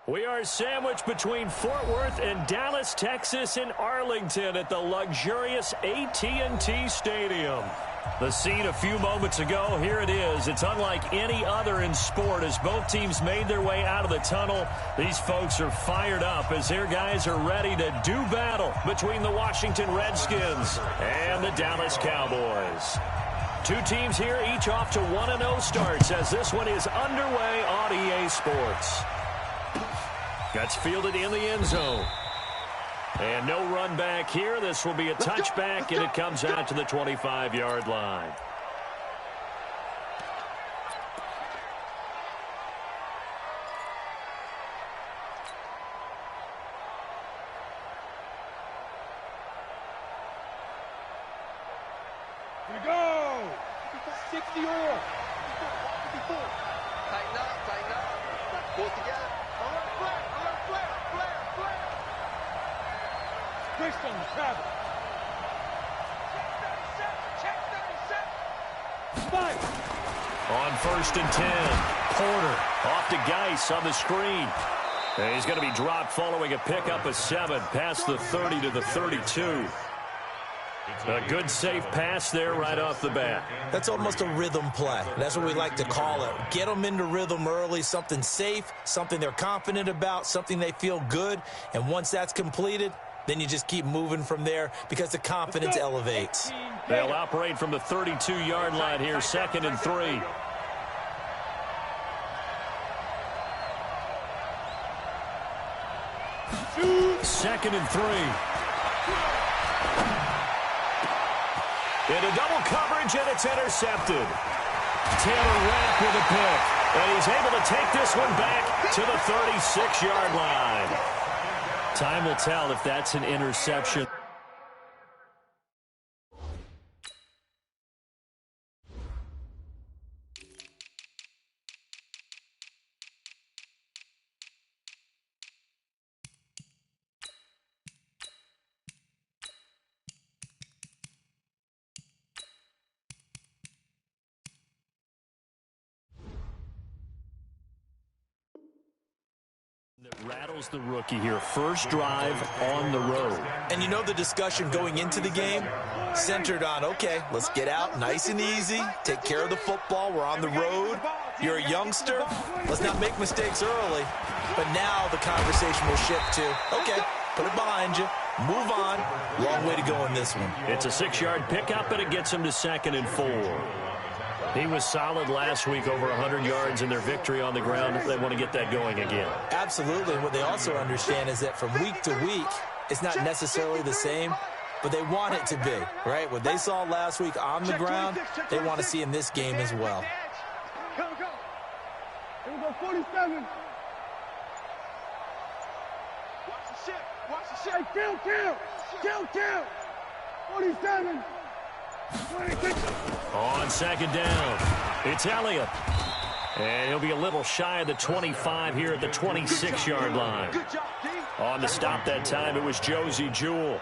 We are sandwiched between Fort Worth and Dallas, Texas, and Arlington at the luxurious AT&T Stadium. The scene a few moments ago, here it is. It's unlike any other in sport as both teams made their way out of the tunnel. These folks are fired up as their guys are ready to do battle between the Washington Redskins and the Dallas Cowboys. Two teams here, each off to 1-0 starts as this one is underway on EA Sports. That's fielded in the end zone. And no run back here. This will be a touchback, and it comes out to the 25-yard line. Here we go! 60 or. Tighten up. Pull it together. Christian, travel. Check 37. Fight. On 1st and 10, Porter off to Geis on the screen. And he's going to be dropped following a pickup of 7 past the 30 to the 32. A good safe pass there right off the bat. That's almost a rhythm play. That's what we like to call it. Get them into rhythm early, something safe, something they're confident about, something they feel good. And once that's completed, then you just keep moving from there because the confidence elevates. They'll operate from the 32-yard line here, 2nd and 3. Second and 3. Into double coverage, and it's intercepted. Taylor Rapp with a pick, and he's able to take this one back to the 36-yard line. Time will tell if that's an interception. That rattles the rookie here. First drive on the road. And you know the discussion going into the game centered on, okay, let's get out nice and easy, take care of the football, we're on the road, you're a youngster, let's not make mistakes early. But now the conversation will shift to, okay, put it behind you, move on, long way to go in this one. It's a 6-yard pickup, and it gets him to 2nd and 4. He was solid last week, over 100 yards in their victory on the ground. They want to get that going again. Absolutely. What they also understand is that from week to week, it's not necessarily the same, but they want it to be, right? What they saw last week on the ground, they want to see in this game as well. Go. Here we go, 47. Watch the shit. Hey, kill. 47. 26. On 2nd down, it's Elliott. And he'll be a little shy of the 25 here at the 26-yard line. On to stop that time, it was Josie Jewell.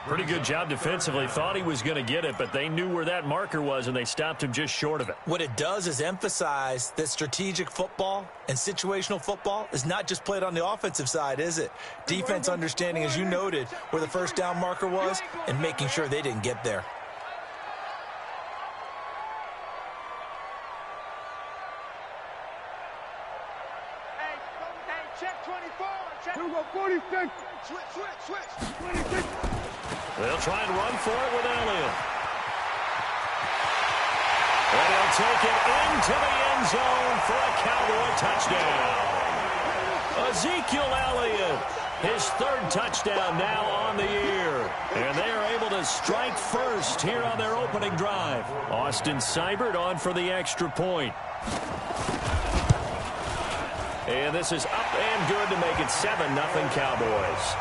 Pretty good job defensively. Thought he was going to get it, but they knew where that marker was, and they stopped him just short of it. What it does is emphasize that strategic football and situational football is not just played on the offensive side, is it? Defense understanding, as you noted, where the first down marker was and making sure they didn't get there. Check 24. Here we go, 46. Switch. 26. They'll try and run for it with Elliott. And he'll take it into the end zone for a Cowboy touchdown. Ezekiel Elliott, his 3rd touchdown now on the year. And they are able to strike first here on their opening drive. Austin Seibert on for the extra point. And this is up and good to make it 7-0 Cowboys.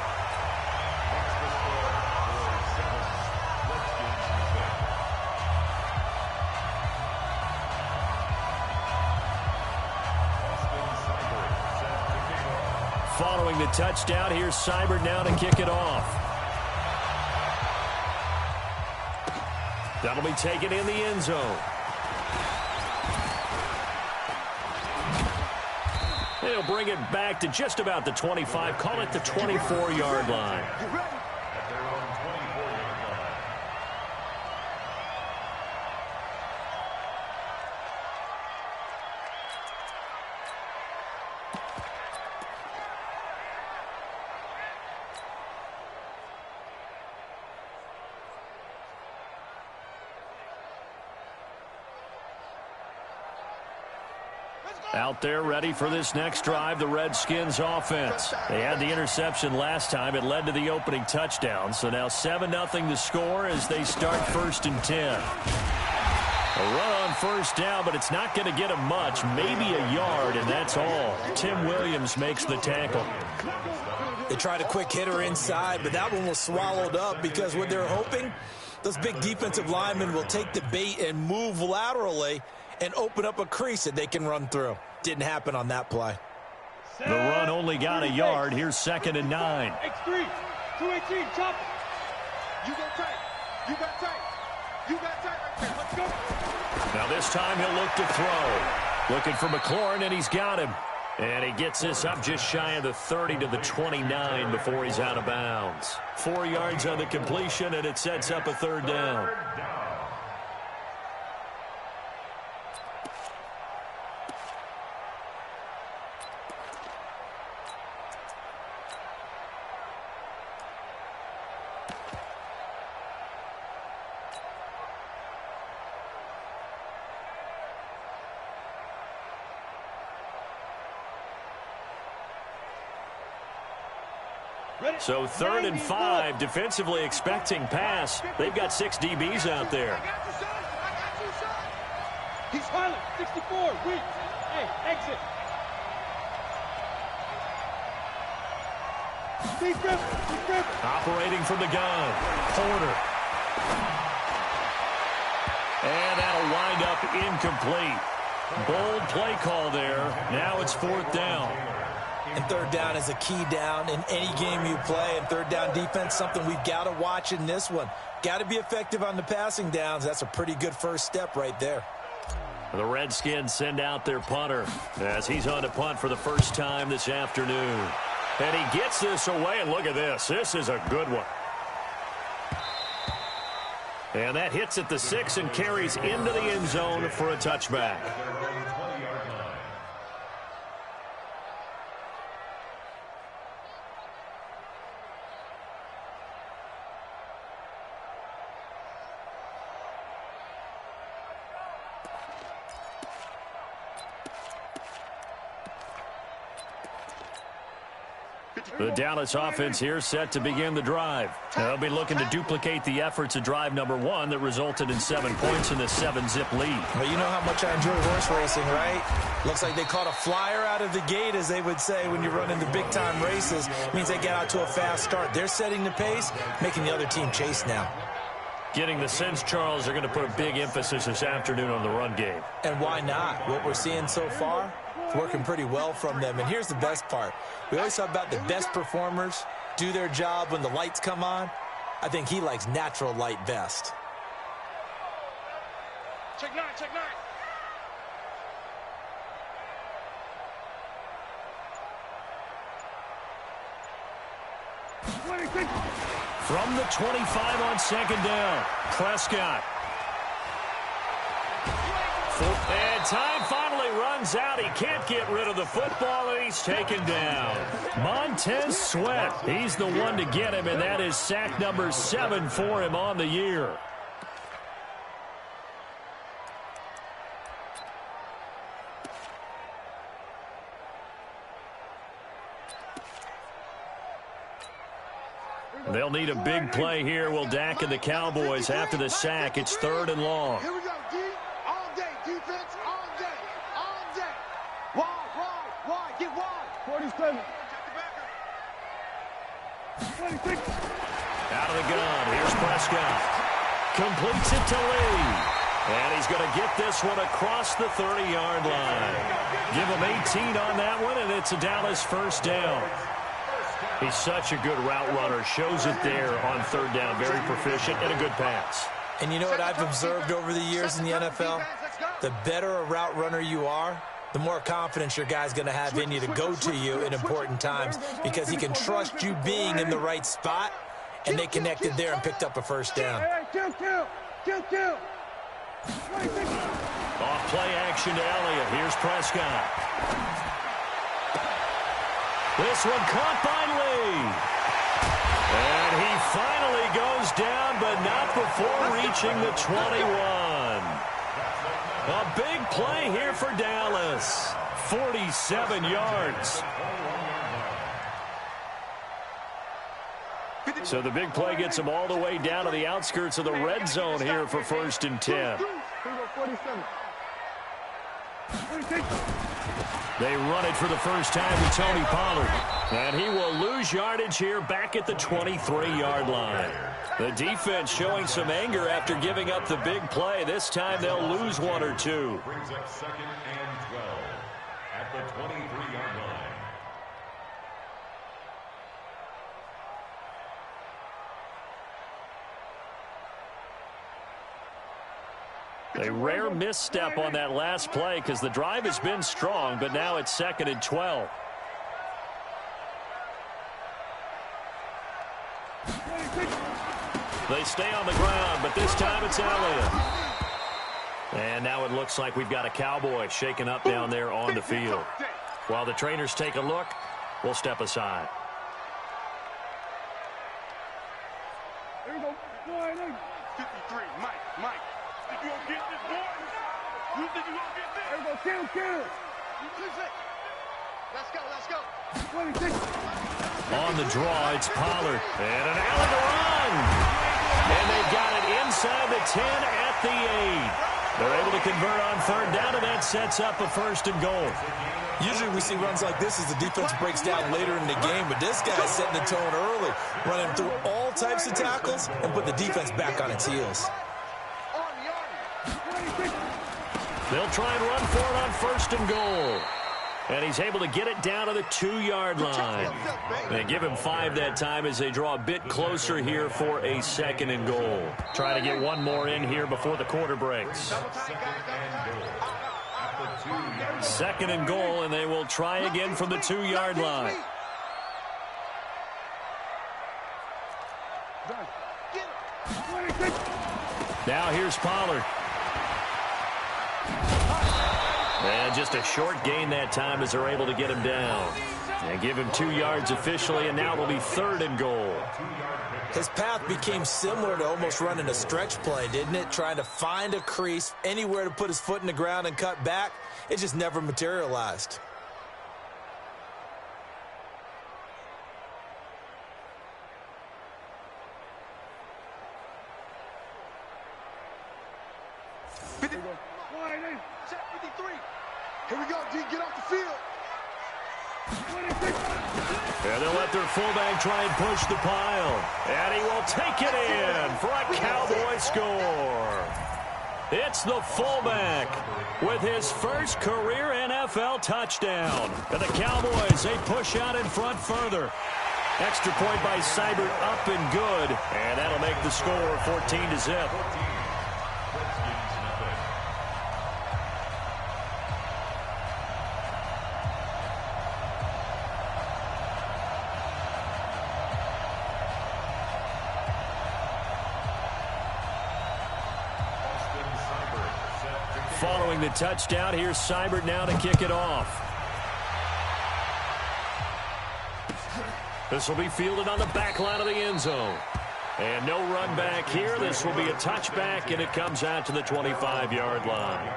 Following the touchdown, here's Seibert now to kick it off. That'll be taken in the end zone. They'll bring it back to just about the 25. Call it the 24-yard line. Out there ready for this next drive, the Redskins offense. They had the interception last time. It led to the opening touchdown. So now 7-0 to score as they start 1st and 10. A run on first down, but it's not going to get them much. Maybe a yard, and that's all. Tim Williams makes the tackle. They tried a quick hitter inside, but that one was swallowed up because what they're hoping, those big defensive linemen will take the bait and move laterally and open up a crease that they can run through. Didn't happen on that play. The run only got a yard. Here's 2nd and 9. X3, 218, chop. You go tight. You got tight. You got tight right there. Let's go. Now this time he'll look to throw. Looking for McLaurin, and he's got him. And he gets this up just shy of the 30 to the 29 before he's out of bounds. 4 yards on the completion, and it sets up a 3rd down. So 3rd and 5, defensively expecting pass. They've got 6 DBs out there. I got you, son. I got you, son. He's silent. 64, weak. Hey, exit. Defense. Operating from the gun. Porter. And that'll wind up incomplete. Bold play call there. Now it's 4th down. And 3rd down is a key down in any game you play. And 3rd down defense, something we've got to watch in this one. Got to be effective on the passing downs. That's a pretty good first step right there. The Redskins send out their punter as he's on to punt for the first time this afternoon. And he gets this away, and look at this. This is a good one. And that hits at the 6 and carries into the end zone for a touchback. The Dallas offense here set to begin the drive. They'll be looking to duplicate the efforts of drive number 1 that resulted in 7 points in the 7-zip lead. Well, you know how much I enjoy horse racing, right? Looks like they caught a flyer out of the gate, as they would say when you run into big-time races. It means they get out to a fast start. They're setting the pace, making the other team chase now. Getting the sense, Charles, they're going to put a big emphasis this afternoon on the run game. And why not? What we're seeing so far, it's working pretty well from them. And here's the best part. We always talk about the best performers do their job when the lights come on. I think he likes natural light best. Check 9, check 9. From the 25 on 2nd down, Prescott. And time finally runs out. He can't get rid of the football, and he's taken down. Montez Sweat, he's the one to get him, and that is sack number 7 for him on the year. They'll need a big play here. Will Dak and the Cowboys after the sack. It's 3rd and long. Here we go, D. All day, defense, all day, all day. Wide, get wide. 47. Check the backer. 26. Out of the gun, here's Prescott. Completes it to Lee. And he's going to get this one across the 30-yard line. Give him 18 on that one, and it's a Dallas 1st down. He's such a good route runner. Shows it there on 3rd down. Very proficient and a good pass. And you know what I've observed over the years in the NFL? The better a route runner you are, the more confidence your guy's going to have in you to go to you in important times because he can trust you being in the right spot, and they connected there and picked up a first down. Off play action to Elliott. Here's Prescott. This one caught by Lee. And he finally goes down, but not before reaching the 21. A big play here for Dallas. 47 yards. So the big play gets him all the way down to the outskirts of the red zone here for 1st and 10. They run it for the first time with Tony Pollard. And he will lose yardage here back at the 23-yard line. The defense showing some anger after giving up the big play. This time they'll lose 1 or 2. Brings up 2nd and 12 at the 23-yard line. A rare misstep on that last play because the drive has been strong, but now it's 2nd and 12. They stay on the ground, but this time it's Elliott. And now it looks like we've got a Cowboy shaken up down there on the field. While the trainers take a look, we'll step aside. There you go. 53, Mike. Think you gonna get this, boy? You think you gonna get this? There you go, kill. Let's go. 26. On the draw, it's Pollard. And an Allen to run. And they've got it inside the 10 at the 8. They're able to convert on 3rd down, and that sets up a 1st and goal. Usually we see runs like this as the defense breaks down later in the game, but this guy's setting the tone early, running through all types of tackles and put the defense back on its heels. They'll try and run for it on 1st and goal. And he's able to get it down to the 2-yard line. They give him 5 that time as they draw a bit closer here for a 2nd and goal. Trying to get one more in here before the quarter breaks. 2nd and goal, and they will try again from the 2-yard line. Now here's Pollard. And just a short gain that time as they're able to get him down. And give him 2 yards officially, and now it'll be 3rd and goal. His path became similar to almost running a stretch play, didn't it? Trying to find a crease, anywhere to put his foot in the ground and cut back. It just never materialized. Here we go, D. Get off the field. And they'll let their fullback try and push the pile. And he will take it in for a Cowboy score. It's the fullback with his first career NFL touchdown. And the Cowboys, they push out in front further. Extra point by Seibert, up and good. And that'll make the score 14-0. Following the touchdown, here's Seibert now to kick it off. This will be fielded on the back line of the end zone. And no run back here. This will be a touchback, and it comes out to the 25-yard line.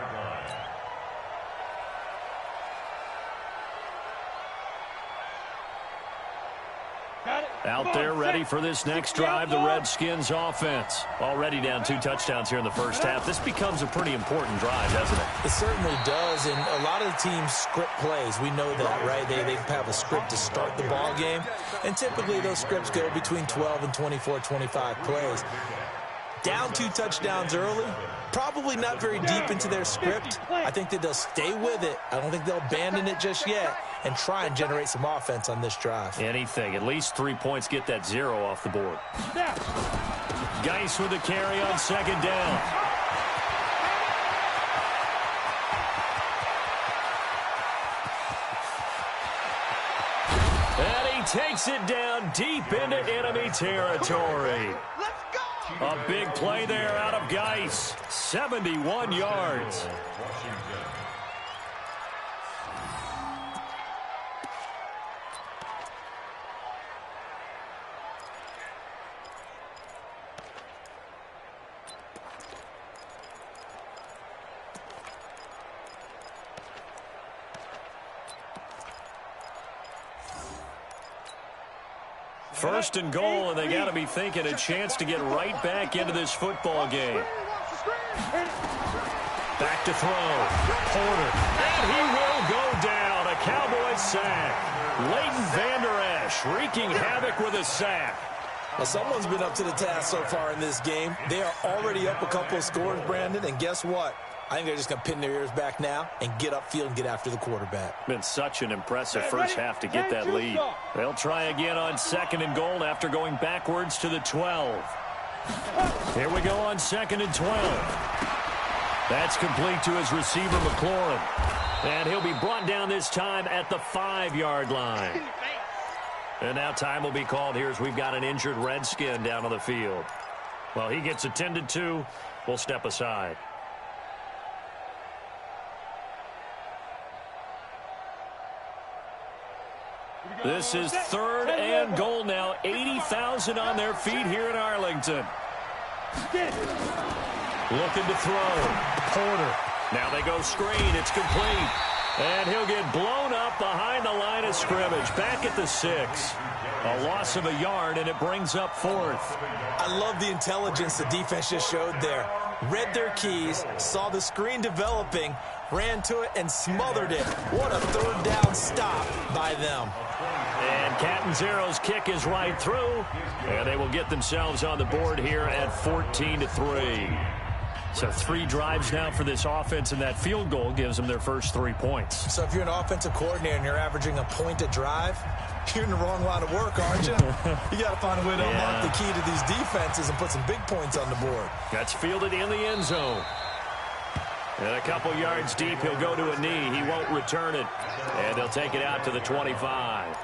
Out there ready for this next drive, the Redskins offense. Already down 2 touchdowns here in the first half. This becomes a pretty important drive, doesn't it? It certainly does, and a lot of the teams script plays. We know that, right? They have a script to start the ball game, and typically those scripts go between 12 and 24, 25 plays. Down 2 touchdowns early, probably not very deep into their script. I think that they'll stay with it. I don't think they'll abandon it just yet. and try and generate some offense on this drive. Anything. At least 3 points, get that 0 off the board. Geis with the carry on second down. And he takes it down deep into enemy territory. A big play there out of Geis. 71 yards. First and goal, and they got to be thinking a chance to get right back into this football game. Back to throw. Porter. And he will go down. A Cowboys sack. Leighton Vander Esch wreaking havoc with a sack. Well, someone's been up to the task so far in this game. They are already up a couple of scores, Brandon, and guess what? I think they're just going to pin their ears back now and get upfield and get after the quarterback. Been such an impressive first half to get that lead. They'll try again on second and goal after going backwards to the 12. Here we go on second and 12. That's complete to his receiver, McLaurin. And he'll be brought down this time at the 5-yard line. And now time will be called here as we've got an injured Redskin down on the field. Well, he gets attended to. We'll step aside. This is third and goal now. 80,000 on their feet here in Arlington. Looking to throw. Porter. Now they go screen. It's complete. And he'll get blown up behind the line of scrimmage. Back at the 6. A loss of a yard, and it brings up fourth. I love the intelligence the defense just showed there. Read their keys, saw the screen developing, ran to it, and smothered it. What a third down stop by them. And Catanzaro's kick is right through. And they will get themselves on the board here at 14-3. So 3 drives now for this offense, and that field goal gives them their first 3 points. So if you're an offensive coordinator and you're averaging a point a drive, you're in the wrong line of work, aren't you? You got to find a way to unlock the key to these defenses and put some big points on the board. That's fielded in the end zone. And a couple yards deep, he'll go to a knee. He won't return it. And they'll take it out to the 25.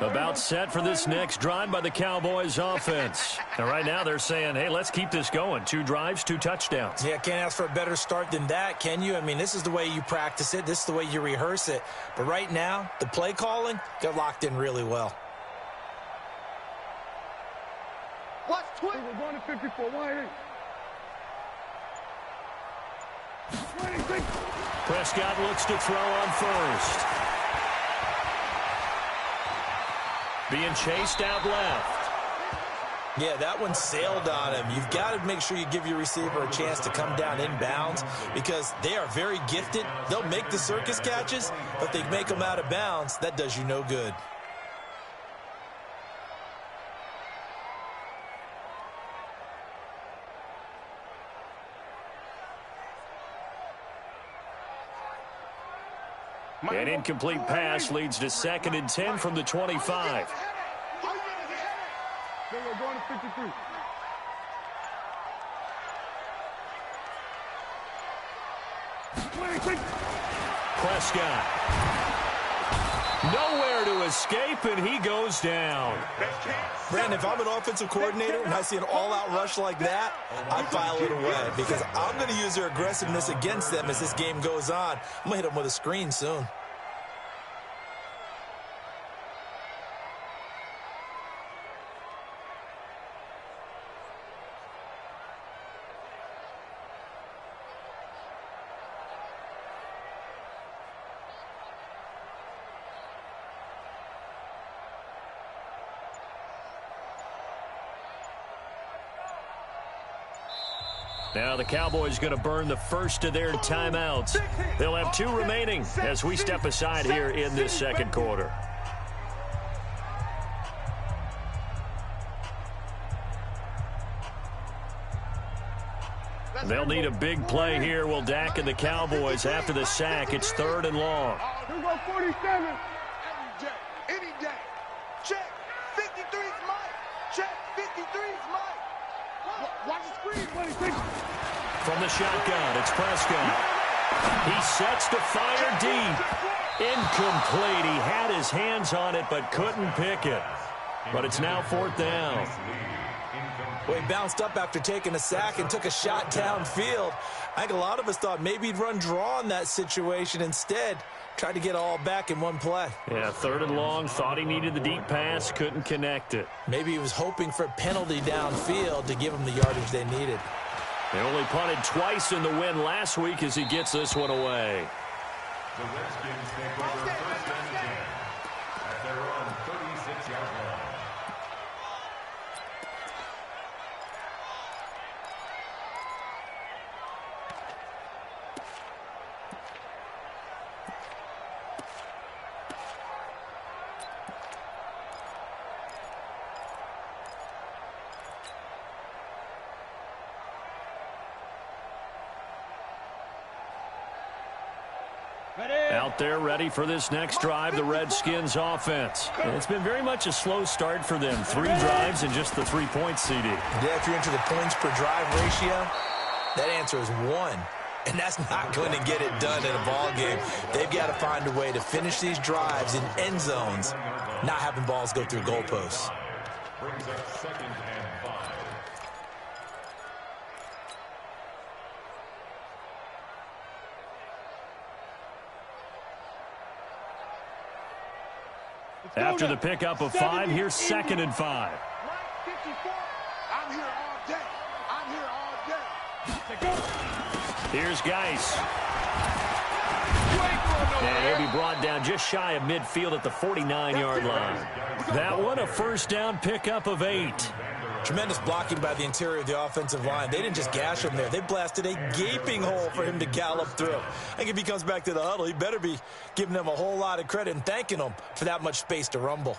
About set for this next drive by the Cowboys offense. And right now they're saying, hey, let's keep this going. 2 drives, 2 touchdowns. Yeah, can't ask for a better start than that, can you? I mean, this is the way you practice it. This is the way you rehearse it. But right now, the play calling got locked in really well. Watch twist. We're going to 54. Why? Prescott looks to throw on first. Being chased out left. Yeah, that one sailed on him. You've got to make sure you give your receiver a chance to come down inbounds because they are very gifted. They'll make the circus catches, but they make them out of bounds. That does you no good. An incomplete pass leads to 2nd and 10 from the 25. They are going to 53. Prescott. Nowhere to escape, and he goes down. Brandon, if I'm an offensive coordinator and I see an all-out rush like that, I file it away because I'm going to use their aggressiveness against them as this game goes on. I'm going to hit them with a screen soon. Now the Cowboys going to burn the first of their timeouts. They'll have 2 remaining as we step aside here in this second quarter. They'll need a big play here. Will Dak and the Cowboys after the sack. It's 3rd and long. Here we go, 47. Any day. Check. 53's Mike. Check. 53's Mike. Watch the screen, 26. From the shotgun, it's Prescott. He sets to fire deep. Incomplete. He had his hands on it but couldn't pick it. But it's now 4th down. Well, he bounced up after taking a sack and took a shot downfield. I think a lot of us thought maybe he'd run draw in that situation. Instead, tried to get all back in one play. Yeah, 3rd and long. Thought he needed the deep pass. Couldn't connect it. Maybe he was hoping for a penalty downfield to give him the yardage they needed. They only punted twice in the win last week as he gets this one away. The Redskins take over 1st and 10 at their own 36-yard line. Out there ready for this next drive, the Redskins offense. And it's been very much a slow start for them. 3 drives and just the 3 points, CD. Yeah, if you're into the points per drive ratio, that answer is 1. And that's not going to get it done in a ball game. They've got to find a way to finish these drives in end zones, not having balls go through goalposts. Brings up 2nd and 5. After the pickup of 5, here's 2nd and 5. Mike 54. I'm here all day. I'm here all day. Here's Geis. And he'll be brought down just shy of midfield at the 49-yard line. That one, a 1st down pickup of 8. Tremendous blocking by the interior of the offensive line. They didn't just gash him there. They blasted a gaping hole for him to gallop through. I think if he comes back to the huddle, he better be giving them a whole lot of credit and thanking them for that much space to rumble.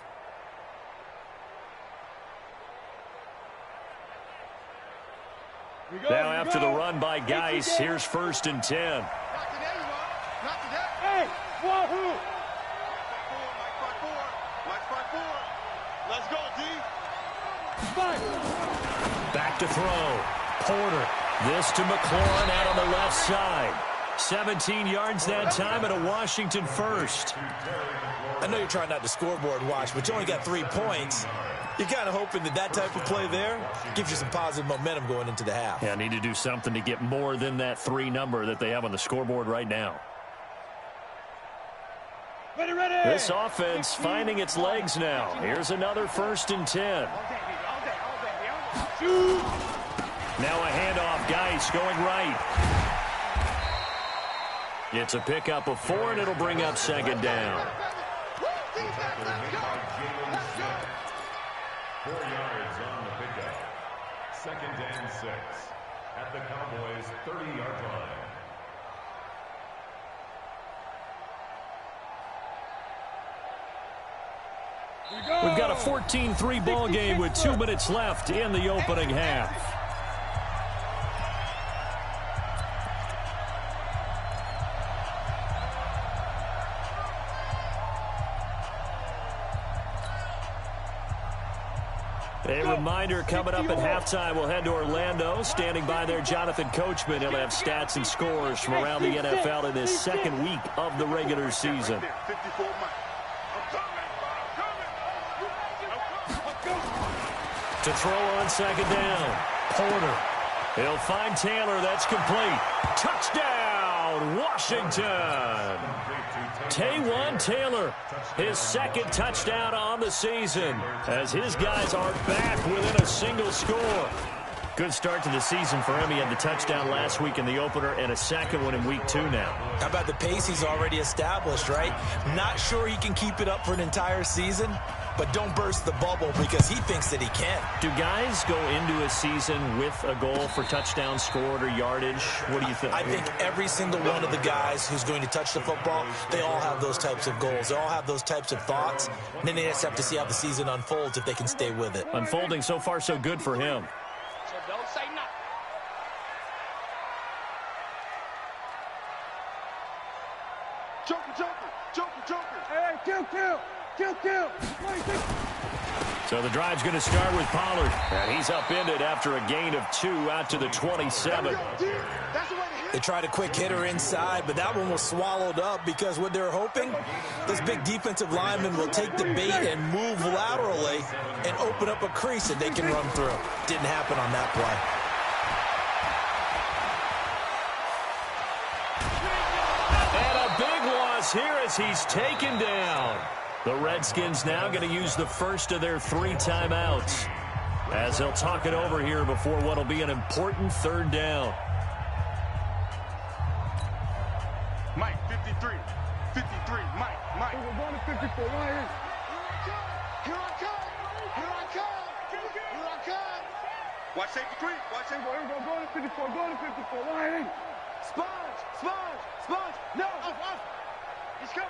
Now after the run by Geis, here's 1st and 10. Not today, you are. Not today. Hey, wahoo! Mike 5-4. Let's go, D. Back to throw. Porter. This to McLaurin out on the left side. 17 yards that time and a Washington 1st. I know you're trying not to scoreboard watch, but you only got 3 points. You're kind of hoping that that type of play there gives you some positive momentum going into the half. Yeah, need to do something to get more than that 3 number that they have on the scoreboard right now. Ready, ready. This offense finding its legs now. Here's another 1st and 10. Now a handoff. Geis going right. It's a pickup of 4, and it'll bring up 2nd down. 4 yards on the pickup. 2nd and 6 at the Cowboys' 30-yard line. We've got a 14-3 ball game with 2 minutes left in the opening half. A reminder, coming up at halftime, we'll head to Orlando. Standing by there, Jonathan Coachman. He'll have stats and scores from around the NFL in this 2nd week of the regular season. 54 Mike. To throw on 2nd down. Porter. He'll find Taylor. That's complete. Touchdown, Washington. Taywan Taylor, his 2nd touchdown on the season, as his guys are back within a single score. Good start to the season for him. He had the touchdown last week in the opener and a 2nd one in week 2 now. How about the pace he's already established, right? Not sure he can keep it up for an entire season, but don't burst the bubble because he thinks that he can. Do guys go into a season with a goal for touchdowns scored or yardage? What do you think? I think every single one of the guys who's going to touch the football, they all have those types of goals. They all have those types of thoughts. And then they just have to see how the season unfolds if they can stay with it. Unfolding so far so good for him. So don't say nothing. Joker. Hey, kill. So the drive's going to start with Pollard. And he's upended after a gain of 2 out to the 27. They tried a quick hitter inside, but that one was swallowed up because what they're hoping, this big defensive lineman will take the bait and move laterally and open up a crease that they can run through. Didn't happen on that play. And a big loss here as he's taken down. The Redskins now going to use the first of their 3 timeouts as they'll talk it over here before what will be an important 3rd down. Mike, 53, Mike. We're going to 54, right Here I come. Watch safety 3, We're going to 54, right in. Sponge. No. He's coming.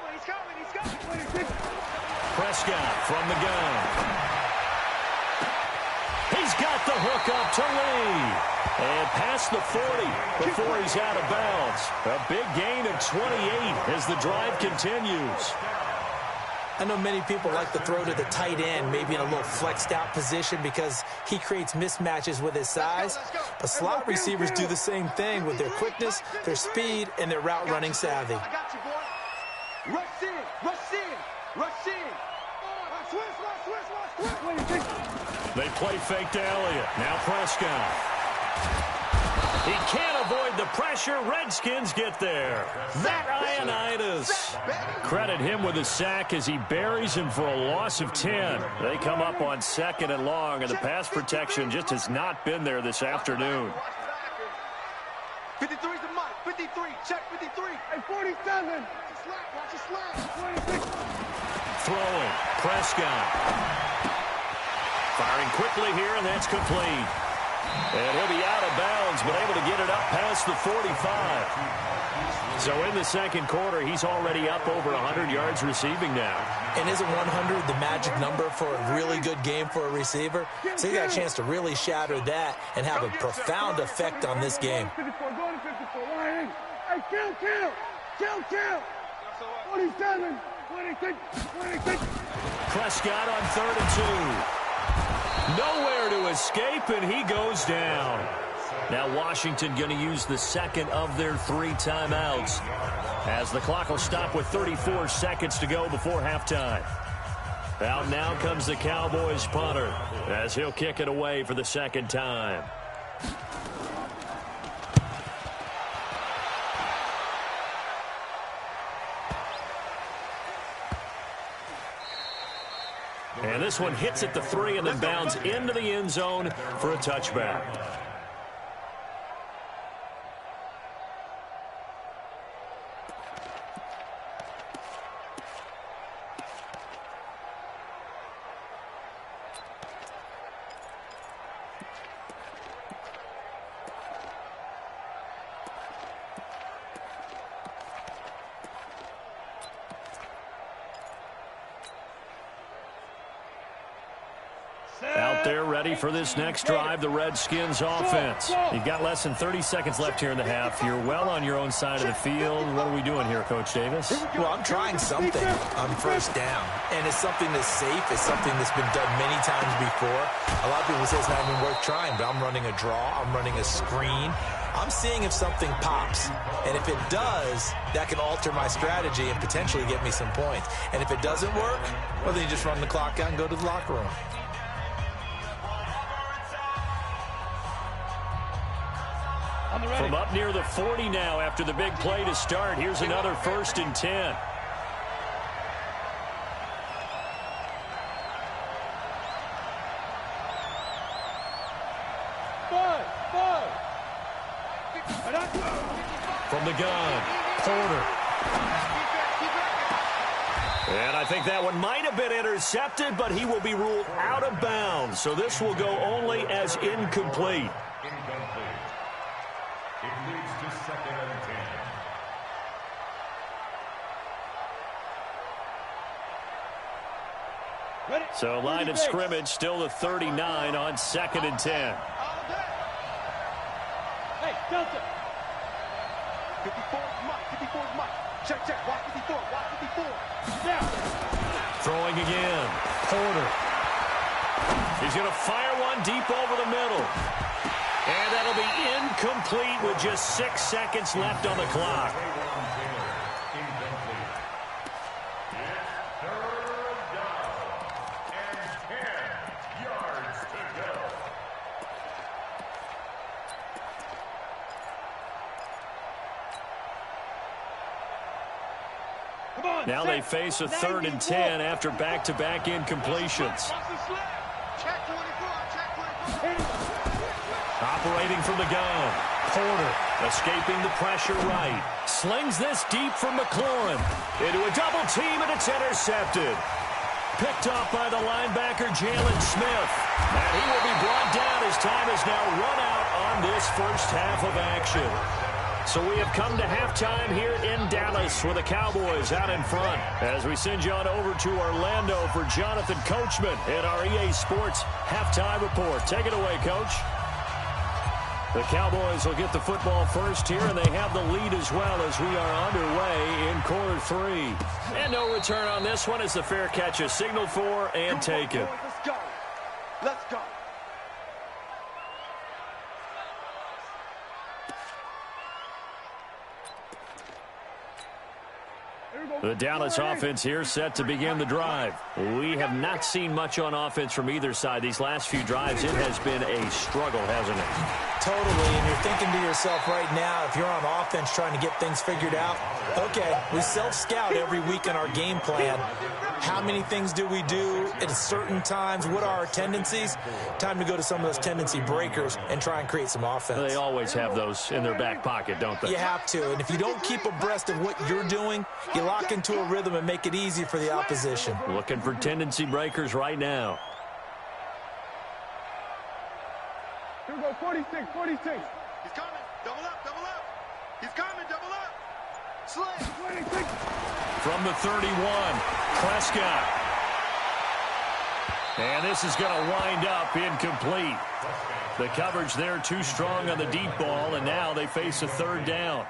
Prescott from the gun. He's got the hook up to Lee. And past the 40 before he's out of bounds. A big gain of 28 as the drive continues. I know many people like to throw to the tight end, maybe in a little flexed out position because he creates mismatches with his size. But slot receivers do the same thing with their quickness, their speed, and their route running savvy. I got you, boy. Rush in. Switch. They play fake to Elliott. Now Prescott. He can't avoid the pressure. Redskins get there. Matt Ioannidis. Credit him with a sack as he buries him for a loss of 10. They come up on 2nd and long, and the pass protection just has not been there this afternoon. 53's the Mike. 53. Check 53. Hey, 47. Watch the slack. 26. Throwing. Prescott. Firing quickly here, and that's complete. And he'll be out of bounds, but able to get it up past the 45. So in the 2nd quarter, he's already up over 100 yards receiving now. And isn't 100 the magic number for a really good game for a receiver? So he got a chance to really shatter that and have a profound effect on this game. 54, go to 54, right in. Hey, kill. 47, 26. Prescott on 3rd and 2. Nowhere to escape, and he goes down. Now Washington going to use the 2nd of their 3 timeouts as the clock will stop with 34 seconds to go before halftime. Out now comes the Cowboys punter as he'll kick it away for the 2nd time. And this one hits at the 3 and then bounds into the end zone for a touchback. Out there ready for this next drive, the Redskins offense. You've got less than 30 seconds left here in the half. You're well on your own side of the field. What are we doing here, Coach Davis? Well, I'm trying something on 1st down, and it's something that's safe. It's something that's been done many times before. A lot of people say it's not even worth trying, but I'm running a draw. I'm running a screen. I'm seeing if something pops, and if it does, that can alter my strategy and potentially get me some points. And if it doesn't work, well, then you just run the clock out and go to the locker room. From up near the 40 now after the big play to start. Here's another 1st and 10. From the gun, Porter. And I think that one might have been intercepted, but he will be ruled out of bounds. So this will go only as incomplete. It leads to 2nd and 10. So line of scrimmage still the 39 on 2nd and 10. Hey, Delta. 54 Mike. Check. Watch 53. Throwing again. Porter. He's going to fire one deep over the middle. And that'll be incomplete with just 6 seconds left on the clock. Now they face a 3rd and 10 after back-to-back incompletions. Operating from the gun. Porter escaping the pressure right. Slings this deep from McLaurin. Into a double team, and it's intercepted. Picked off by the linebacker, Jalen Smith. And he will be brought down as time has now run out on this first half of action. So we have come to halftime here in Dallas with the Cowboys out in front. As we send you on over to Orlando for Jonathan Coachman in our EA Sports Halftime Report. Take it away, Coach. The Cowboys will get the football first here, and they have the lead as well as we are underway in quarter 3. And no return on this one as the fair catch is signaled for and taken. Let's go. Let's go. The Dallas offense here set to begin the drive. We have not seen much on offense from either side. These last few drives, it has been a struggle, hasn't it? Totally, and you're thinking to yourself right now, if you're on offense trying to get things figured out, okay, we self-scout every week in our game plan. How many things do we do at certain times? What are our tendencies? Time to go to some of those tendency breakers and try and create some offense. They always have those in their back pocket, don't they? You have to, and if you don't keep abreast of what you're doing, you lock into a rhythm and make it easy for the opposition. Looking for tendency breakers right now. Here we go, 46, 46. He's coming. Double up, double up. He's coming, double up. Slay. 26. From the 31, Prescott. And this is going to wind up incomplete. The coverage there too strong on the deep ball, and now they face a 3rd down.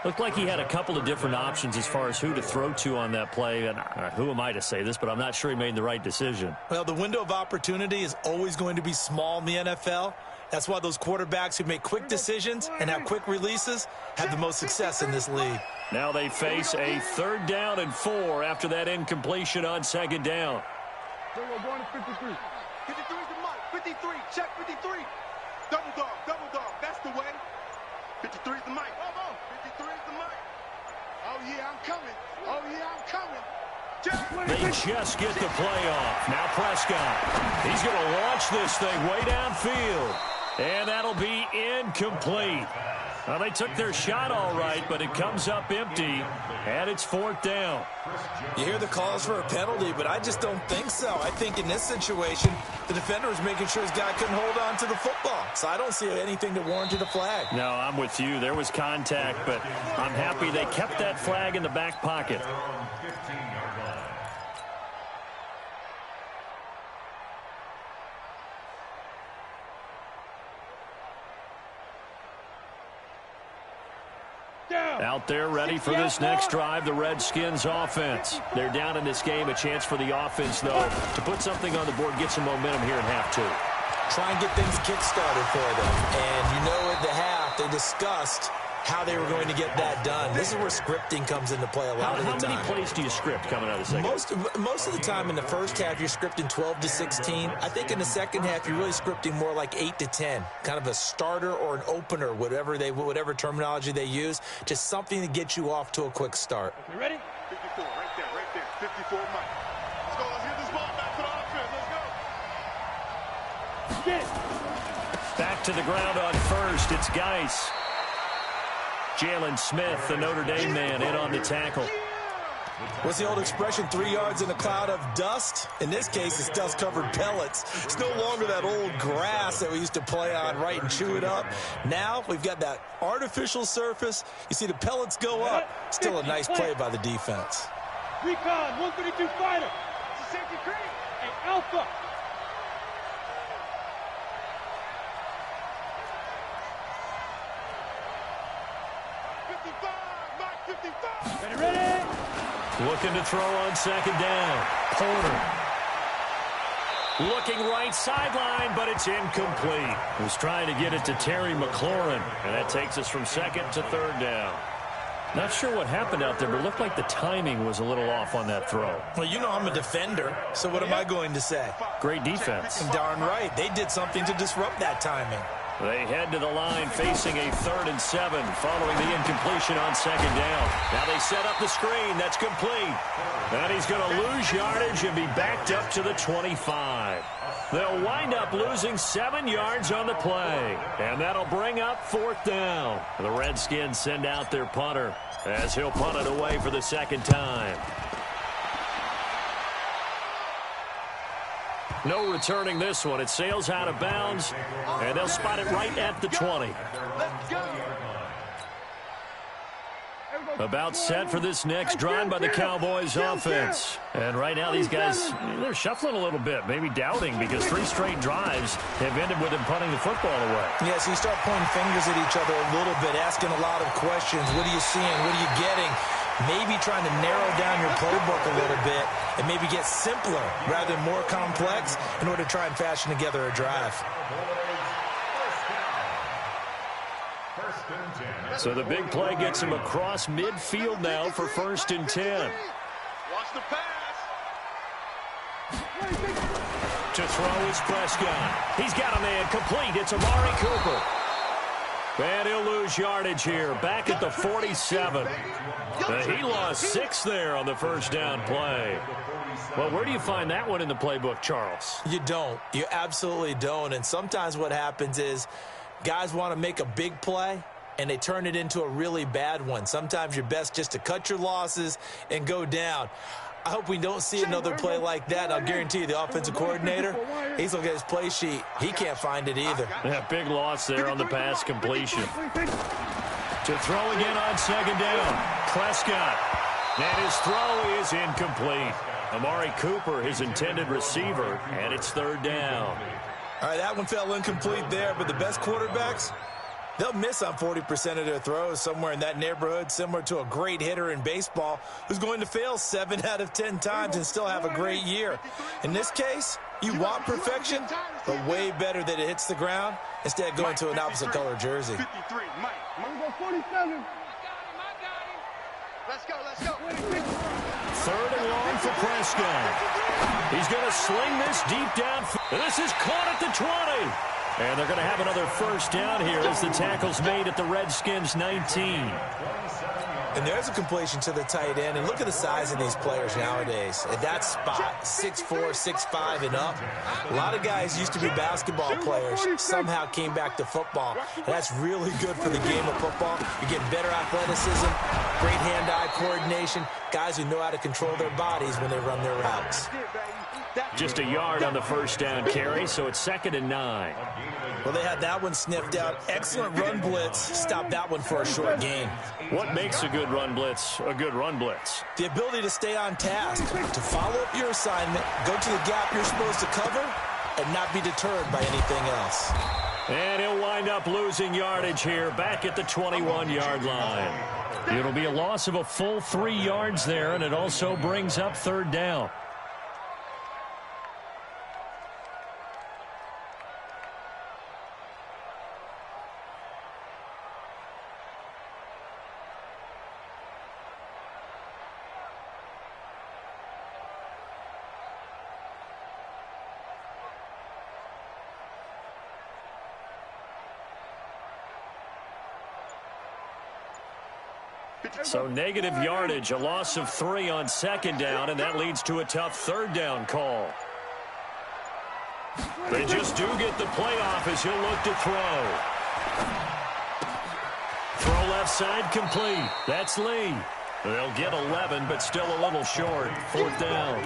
Looked like he had a couple of different options as far as who to throw to on that play. And who am I to say this, but I'm not sure he made the right decision. Well, the window of opportunity is always going to be small in the NFL. That's why those quarterbacks who make quick decisions and have quick releases have the most success in this league. Now they face a 3rd down and 4 after that incompletion on 2nd down. Here we go, going to 53. 53 is the mark. 53. Check 53. Double dog, double dog. That's the way. 53 is the mic. 53 is the mic. Oh, yeah, I'm coming. Oh, yeah, I'm coming. They just get the play off. Now Prescott. He's going to launch this thing way downfield. And that'll be incomplete. Well, they took their shot all right, but it comes up empty, and it's 4th down. You hear the calls for a penalty, but I just don't think so. I think in this situation, the defender was making sure his guy couldn't hold on to the football. So I don't see anything that warranted a flag. No, I'm with you. There was contact, but I'm happy they kept that flag in the back pocket. Out there ready for this next drive, the Redskins offense. They're down in this game. A chance for the offense, though, to put something on the board, get some momentum here in half 2. Try and get things kick-started for them. And you know at the half, they discussed how they were going to get that done. This is where scripting comes into play a lot of the time. How many plays do you script coming out of the second? Most of the time in the first half, you're scripting 12 to 16. I think in the second half, you're really scripting more like 8 to 10. Kind of a starter or an opener, whatever terminology they use. Just something to get you off to a quick start. You ready? 54, right there. 54, Mike. Let's go. Let's get this ball back to the offense. Let's go. Get it. Back to the ground on first. It's Geis. Jalen Smith, the Notre Dame man, in on the tackle. What's the old expression, 3 yards in a cloud of dust? In this case, it's dust-covered pellets. It's no longer that old grass that we used to play on, right, and chew it up. Now we've got that artificial surface. You see the pellets go up. Still a nice play by the defense. Recon, 132 fighter. It's a safety cream. Hey, Alpha. Ready, ready. Looking to throw on second down. Porter. Looking right sideline, but it's incomplete. Was trying to get it to Terry McLaurin, and that takes us from second to third down. Not sure what happened out there, but it looked like the timing was a little off on that throw. Well, you know I'm a defender, so what am I going to say? Great defense. Darn right. They did something to disrupt that timing. They head to the line facing a 3rd and 7 following the incompletion on second down. Now they set up the screen. That's complete. And he's going to lose yardage and be backed up to the 25. They'll wind up losing 7 yards on the play. And that'll bring up 4th down. The Redskins send out their punter as he'll punt it away for the second time. No returning this one. It sails out of bounds, and they'll spot it right at the 20. About set for this next drive by the Cowboys offense. And right now these guys, they're shuffling a little bit, maybe doubting, because 3 straight drives have ended with them punting the football away. Yeah, so you start pointing fingers at each other a little bit, asking a lot of questions. What are you seeing? What are you getting? Maybe trying to narrow down your playbook a little bit and maybe get simpler rather than more complex in order to try and fashion together a drive. So the big play gets him across midfield now for 1st and 10. Watch the pass. To throw is Prescott. He's got a man complete. It's Amari Cooper. And he'll lose yardage here, back at the 47. He lost 6 there on the first down play. Well, where do you find that one in the playbook, Charles? You don't. You absolutely don't. And sometimes what happens is guys want to make a big play, and they turn it into a really bad one. Sometimes you're best just to cut your losses and go down. I hope we don't see another play like that. I'll guarantee you the offensive coordinator, he's looking at his play sheet. He can't find it either. Yeah, big loss there on the pass completion. To throw again on second down. Prescott. And his throw is incomplete. Amari Cooper, his intended receiver, and it's 3rd down. All right, that one fell incomplete there, but the best quarterbacks, they'll miss on 40% of their throws, somewhere in that neighborhood, similar to a great hitter in baseball who's going to fail 7 out of 10 times and still have a great year. In this case, you want perfection, but way better that it hits the ground instead of going to an opposite color jersey. 53, Mike. 47. Let's go, let's go. 3rd and long for Prescott. He's going to sling this deep down. This is caught at the 20. And they're going to have another first down here as the tackle's made at the Redskins' 19. And there's a completion to the tight end. And look at the size of these players nowadays. At that spot, 6'4", 6'5", and up. A lot of guys used to be basketball players, somehow came back to football. And that's really good for the game of football. You're getting better athleticism, great hand-eye coordination, guys who know how to control their bodies when they run their routes. Just a yard on the first down carry, so it's 2nd and 9. Well, they had that one sniffed out. Excellent run blitz. Stopped that one for a short gain. What makes a good run blitz a good run blitz? The ability to stay on task, to follow up your assignment, go to the gap you're supposed to cover, and not be deterred by anything else. And he'll wind up losing yardage here, back at the 21-yard line. It'll be a loss of a full 3 yards there, and it also brings up 3rd down. So negative yardage, a loss of 3 on second down, and that leads to a tough 3rd down call. They just do get the playoff as he'll look to throw. Throw left side complete. That's Lee. They'll get 11, but still a little short. 4th down.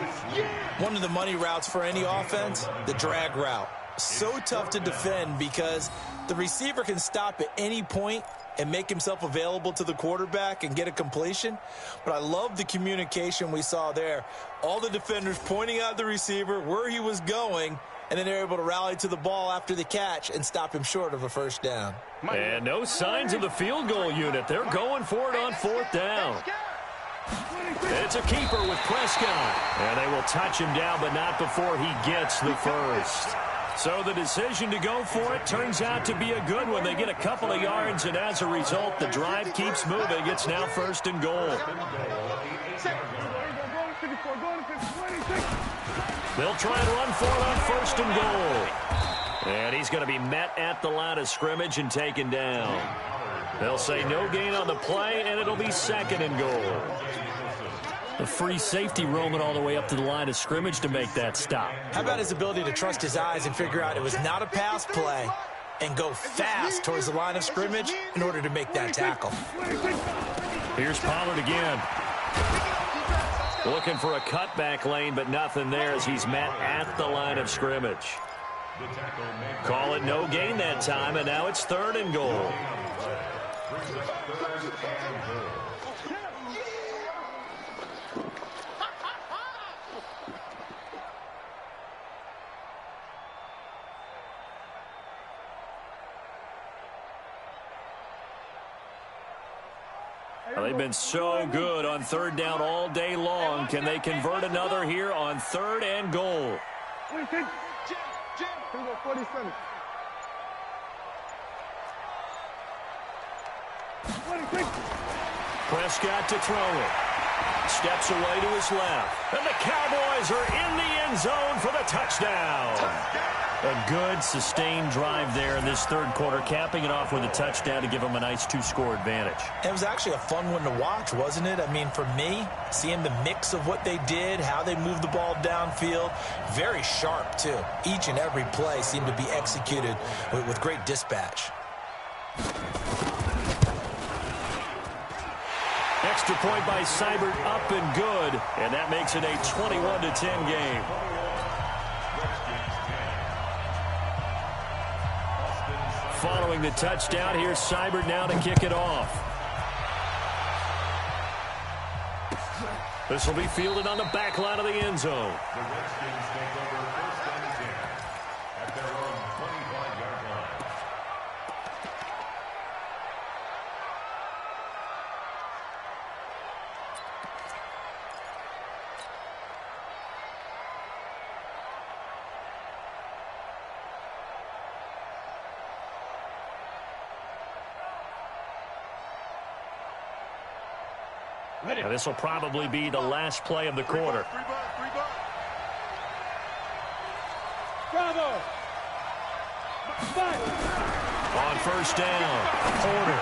One of the money routes for any offense, the drag route. So tough to defend because the receiver can stop at any point and make himself available to the quarterback and get a completion. But I love the communication we saw there. All the defenders pointing out the receiver, where he was going, and then they're able to rally to the ball after the catch and stop him short of a first down. And no signs of the field goal unit. They're going for it on 4th down. It's a keeper with Prescott. And they will touch him down, but not before he gets the first. So the decision to go for it turns out to be a good one. They get a couple of yards, and as a result, the drive keeps moving. It's now 1st and goal. They'll try and run for it on 1st and goal. And he's going to be met at the line of scrimmage and taken down. They'll say no gain on the play, and it'll be 2nd and goal. A free safety roaming all the way up to the line of scrimmage to make that stop. How about his ability to trust his eyes and figure out it was not a pass play and go fast towards the line of scrimmage in order to make that tackle? Here's Pollard again. Looking for a cutback lane, but nothing there as he's met at the line of scrimmage. Call it no gain that time, and now it's 3rd and goal. Well, they've been so good on 3rd down all day long. Can they convert another here on 3rd and goal? Prescott to throw it. Steps away to his left. And the Cowboys are in the end zone for the touchdown. A good, sustained drive there in this 3rd quarter, capping it off with a touchdown to give them a nice 2-score advantage. It was actually a fun one to watch, wasn't it? I mean, for me, seeing the mix of what they did, how they moved the ball downfield, very sharp, too. Each and every play seemed to be executed with great dispatch. Extra point by Seibert, up and good, and that makes it a 21-10 game. Following the touchdown, here's Seibert now to kick it off. This will be fielded on the back line of the end zone. The Redskins take over 1st and 10 at their own 25-yard line. Now, this will probably be the last play of the quarter. Bravo! On 1st down, Porter.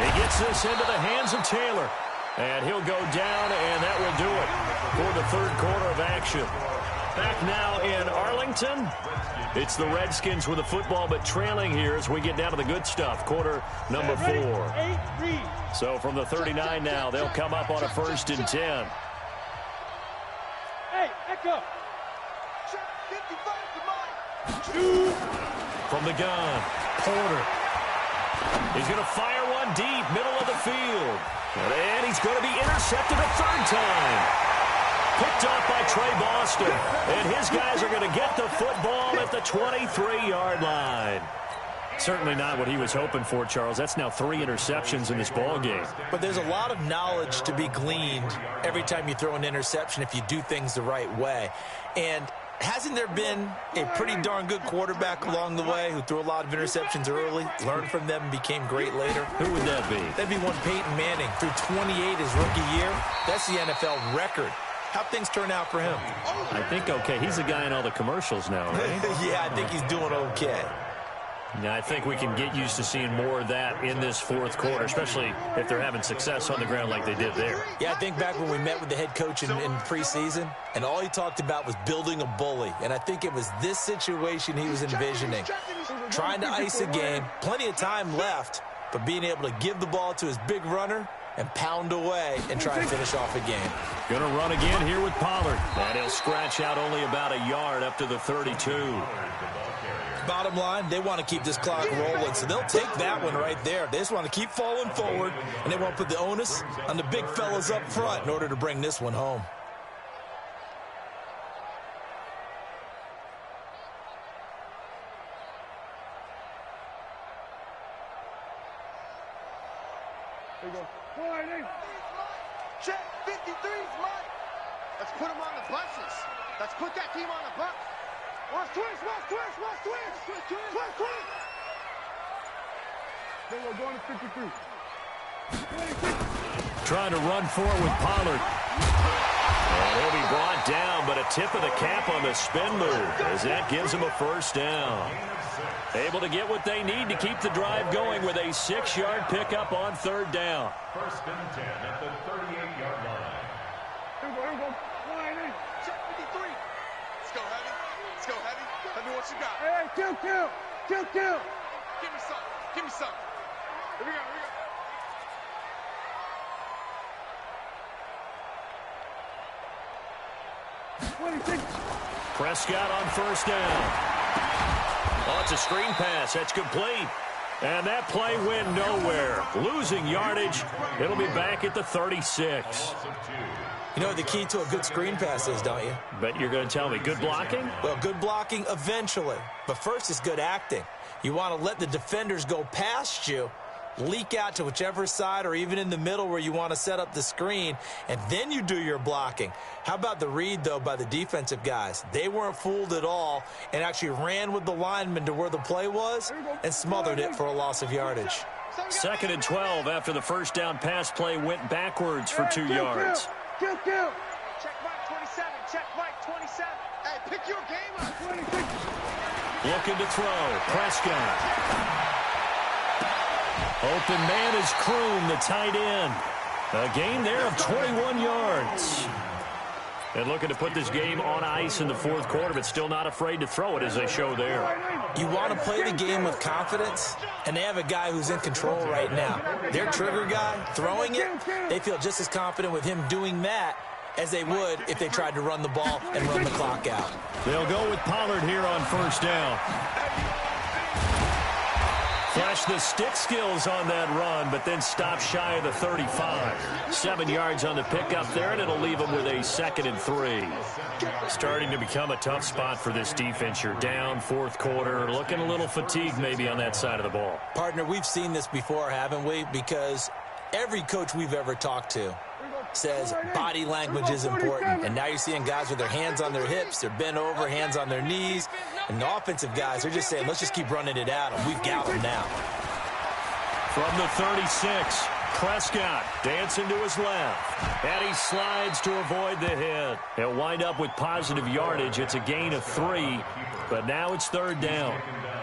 He gets this into the hands of Taylor. And he'll go down, and that will do it for the 3rd quarter of action. Back now in Arlington. It's the Redskins with the football, but trailing here as we get down to the good stuff. Quarter number 4. So from the 39 now, they'll come up on a 1st and 10. Hey, Echo. From the gun, Porter. He's going to fire one deep, middle of the field. And he's going to be intercepted a 3rd time. Picked off by Trey Boston. And his guys are going to get the football at the 23-yard line. Certainly not what he was hoping for, Charles. That's now 3 interceptions in this ball game. But there's a lot of knowledge to be gleaned every time you throw an interception if you do things the right way. And hasn't there been a pretty darn good quarterback along the way who threw a lot of interceptions early, learned from them, and became great later? Who would that be? That'd be one Peyton Manning. Threw 28 his rookie year. That's the NFL record. How'd things turn out for him? I think okay. He's a guy in all the commercials now, right? Yeah, I think he's doing okay. Now, I think we can get used to seeing more of that in this 4th quarter, especially if they're having success on the ground like they did there. Yeah, I think back when we met with the head coach in preseason, and all he talked about was building a bully. And I think it was this situation he was envisioning. Trying to ice a game, plenty of time left, but being able to give the ball to his big runner and pound away and try and finish off a game. Going to run again here with Pollard. And he'll scratch out only about a yard up to the 32. Bottom line, they want to keep this clock rolling, so they'll take that one right there. They just want to keep falling forward, and they want to put the onus on the big fellas up front in order to bring this one home. There you go. Check. 53's Mike. Let's put him on the buses. Let's put that team on the bus. Watch twist, watch twist, watch twist. Twist, twist. We're going to 53. Trying to run forward with Pollard. And he'll be brought down, but a tip of the cap on the spin move as that gives him a first down. Able to get what they need to keep the drive going with a 6-yard pickup on third down. First and 10 at the 38-yard line. Here we go. Line in. Check 53. Let's go, Heavy. Let's go, Heavy. Let me what you got. Hey, kill. Give me some. Give me some. Here we go. Prescott on first down. Oh, it's a screen pass. That's complete. And that play went nowhere. Losing yardage. It'll be back at the 36. You know what the key to a good screen pass is, don't you? Bet you're going to tell me good blocking? Well, good blocking eventually. But first is good acting. You want to let the defenders go past you, leak out to whichever side or even in the middle where you want to set up the screen, and then you do your blocking. How about the read, though, by the defensive guys? They weren't fooled at all and actually ran with the lineman to where the play was and smothered it for a loss of yardage. 2nd and 12 after the first down pass play went backwards for 2 yards. Kill. Check Mike 27. Check Mike 27. Hey, pick your game up. 26. Looking to throw. Prescott. Open man is Kroon, the tight end. A gain there of 21 yards. And looking to put this game on ice in the fourth quarter, but still not afraid to throw it as they show there. You want to play the game with confidence, and they have a guy who's in control right now. Their trigger guy, throwing it, they feel just as confident with him doing that as they would if they tried to run the ball and run the clock out. They'll go with Pollard here on first down. Flashed the stick skills on that run, but then stopped shy of the 35. 7 yards on the pickup there, and it'll leave them with a 2nd and 3. Starting to become a tough spot for this defense. You're down fourth quarter, looking a little fatigued maybe on that side of the ball. Partner, we've seen this before, haven't we? Because every coach we've ever talked to says body language is important. And now you're seeing guys with their hands on their hips, they're bent over, hands on their knees. And the offensive guys, they're just saying, let's just keep running it out, and we've got them now. From the 36, Prescott dancing to his left. And he slides to avoid the hit. He'll wind up with positive yardage. It's a gain of 3, but now it's third down.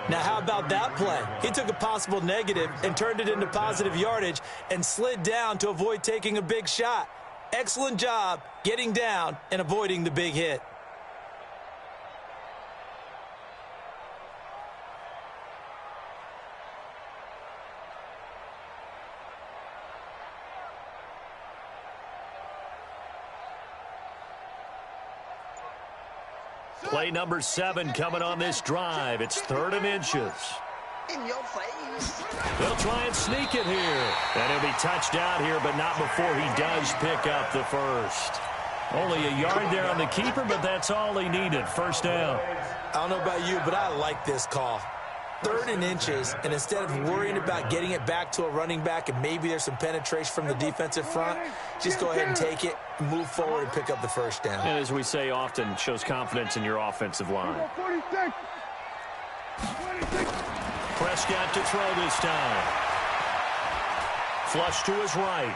Now, how about that play? He took a possible negative and turned it into positive yardage and slid down to avoid taking a big shot. Excellent job getting down and avoiding the big hit. Play number 7 coming on this drive. It's 3rd and inches. In your face. They'll try and sneak it here. And he'll be touched out here, but not before he does pick up the first. Only a yard there on the keeper, but that's all he needed. First down. I don't know about you, but I like this call. 3rd and inches, and instead of worrying about getting it back to a running back and maybe there's some penetration from the defensive front, just go ahead and take it, move forward, and pick up the first down. And as we say often, shows confidence in your offensive line. 46. Prescott to throw this time. Flush to his right.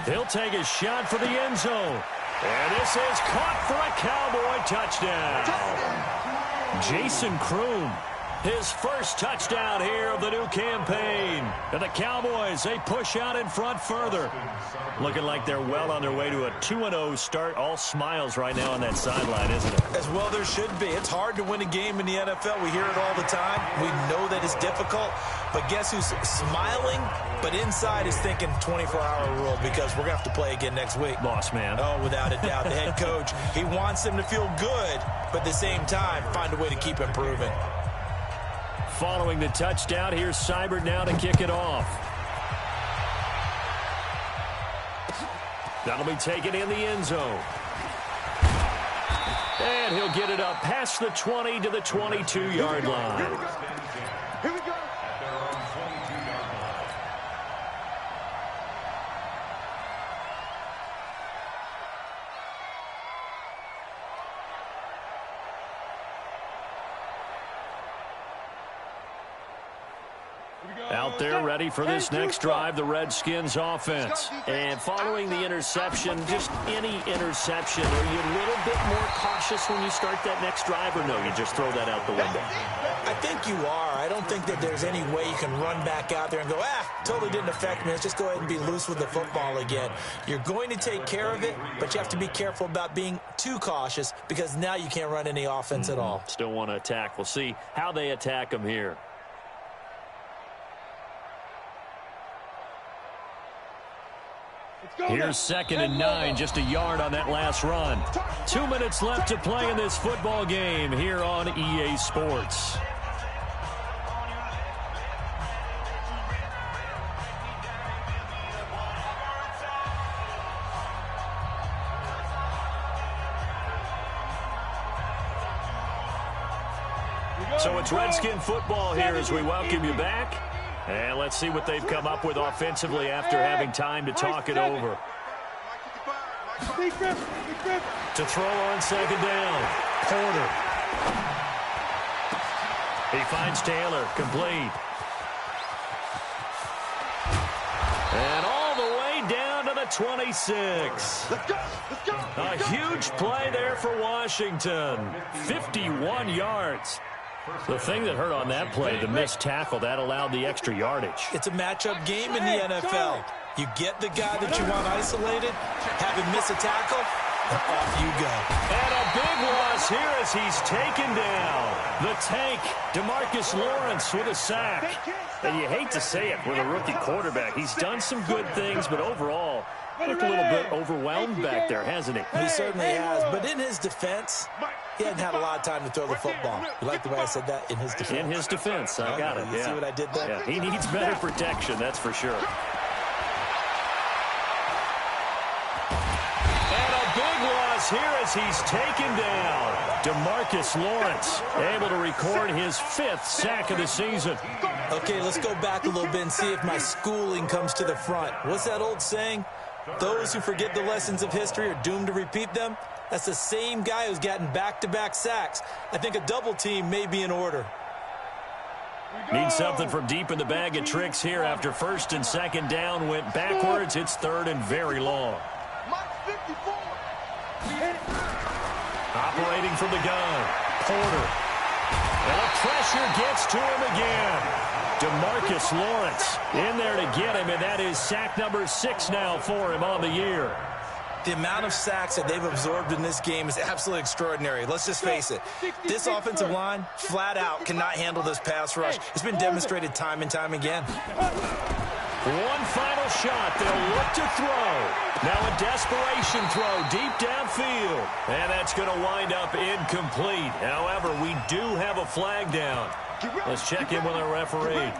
He'll take a shot for the end zone. And this is caught for a Cowboy touchdown. Jason Kroon. His first touchdown here of the new campaign. And the Cowboys, they push out in front further. Looking like they're well on their way to a 2-0 start. All smiles right now on that sideline, isn't it? As well there should be. It's hard to win a game in the NFL. We hear it all the time. We know that it's difficult. But guess who's smiling? But inside is thinking 24-hour rule because we're going to have to play again next week. Boss man. Oh, without a doubt. The head coach, he wants them to feel good, but at the same time, find a way to keep improving. Following the touchdown, here's Seibert now to kick it off. That'll be taken in the end zone. And he'll get it up past the 20 to the 22-yard line. Here we go. out there ready for this next drive, the Redskins offense. And following the interception, just any interception, are you a little bit more cautious when you start that next drive, or no, you just throw that out the window? I think you are. I don't think that there's any way you can run back out there and go, totally didn't affect me. Let's just go ahead and be loose with the football again. You're going to take care of it, but you have to be careful about being too cautious because now you can't run any offense at all. Still want to attack. We'll see how they attack them here. Here's 2nd and 9, just a yard on that last run. 2 minutes left to play in this football game here on EA Sports. So it's Redskin football here as we welcome you back. And let's see what they've come up with offensively after having time to talk it over. To throw on 2nd down, Porter. He finds Taylor, complete. And all the way down to the 26. A huge play there for Washington. 51 yards. The thing that hurt on that play, the missed tackle, that allowed the extra yardage. It's a matchup game in the NFL. You get the guy that you want isolated, have him miss a tackle, and off you go. And a big loss here as he's taken down. The tank, DeMarcus Lawrence with a sack. And you hate to say it with a rookie quarterback. He's done some good things, but overall, looked a little bit overwhelmed back there, hasn't he? He certainly has. But in his defense, he hadn't had a lot of time to throw the football. You like the way I said that? In his defense. In his defense. I got it. You see what I did there? Yeah, he needs better protection, that's for sure. And a big loss here as he's taken down. DeMarcus Lawrence able to record his 5th sack of the season. Okay, let's go back a little bit and see if my schooling comes to the front. What's that old saying? Those who forget the lessons of history are doomed to repeat them. That's the same guy who's gotten back-to-back sacks. I think a double team may be in order. Need something from deep in the bag of tricks here after 1st and 2nd down went backwards. It's 3rd and very long. Operating from the gun, Porter. And the pressure gets to him again. DeMarcus Lawrence in there to get him, and that is sack number 6 now for him on the year. The amount of sacks that they've absorbed in this game is absolutely extraordinary. Let's just face it. This offensive line, flat out, cannot handle this pass rush. It's been demonstrated time and time again. One final shot. They'll look to throw. Now a desperation throw deep downfield. And that's going to wind up incomplete. However, we do have a flag down. Let's check in with our referee.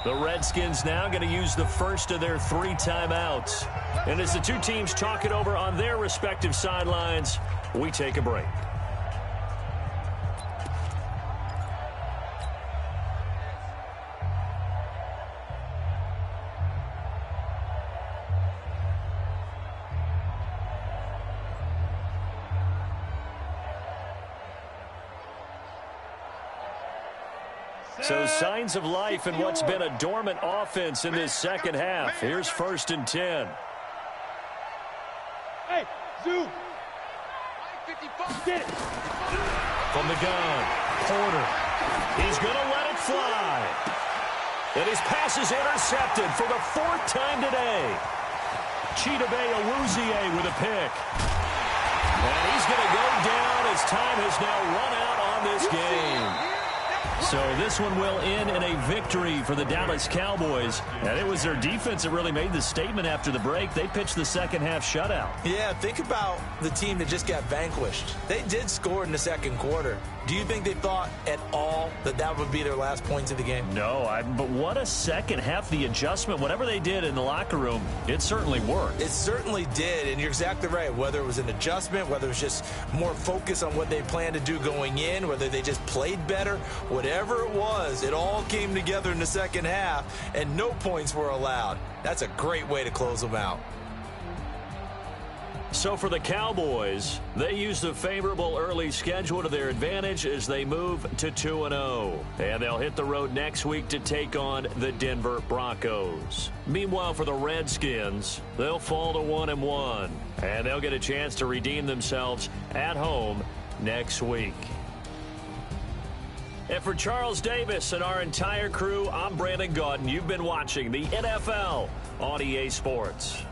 The Redskins now going to use the first of their 3 timeouts. And as the two teams talk it over on their respective sidelines, we take a break. So signs of life in what's been a dormant offense in this second half. Here's 1st and 10. Hey, Zoo. Get it. From the gun, Porter. He's going to let it fly. And his pass is intercepted for the 4th time today. Chidobe Awuzie with a pick. And he's going to go down as time has now run out on this game. So this one will end in a victory for the Dallas Cowboys. And it was their defense that really made the statement after the break. They pitched the second half shutout. Yeah, think about the team that just got vanquished. They did score in the second quarter. Do you think they thought at all that that would be their last points of the game? No, but what a second half. The adjustment, whatever they did in the locker room, it certainly worked. It certainly did, and you're exactly right. Whether it was an adjustment, whether it was just more focus on what they planned to do going in, whether they just played better, whatever it was, it all came together in the second half, and no points were allowed. That's a great way to close them out. So for the Cowboys, they use the favorable early schedule to their advantage as they move to 2-0. And they'll hit the road next week to take on the Denver Broncos. Meanwhile, for the Redskins, they'll fall to 1-1. And they'll get a chance to redeem themselves at home next week. And for Charles Davis and our entire crew, I'm Brandon Gaudin. You've been watching the NFL on EA Sports.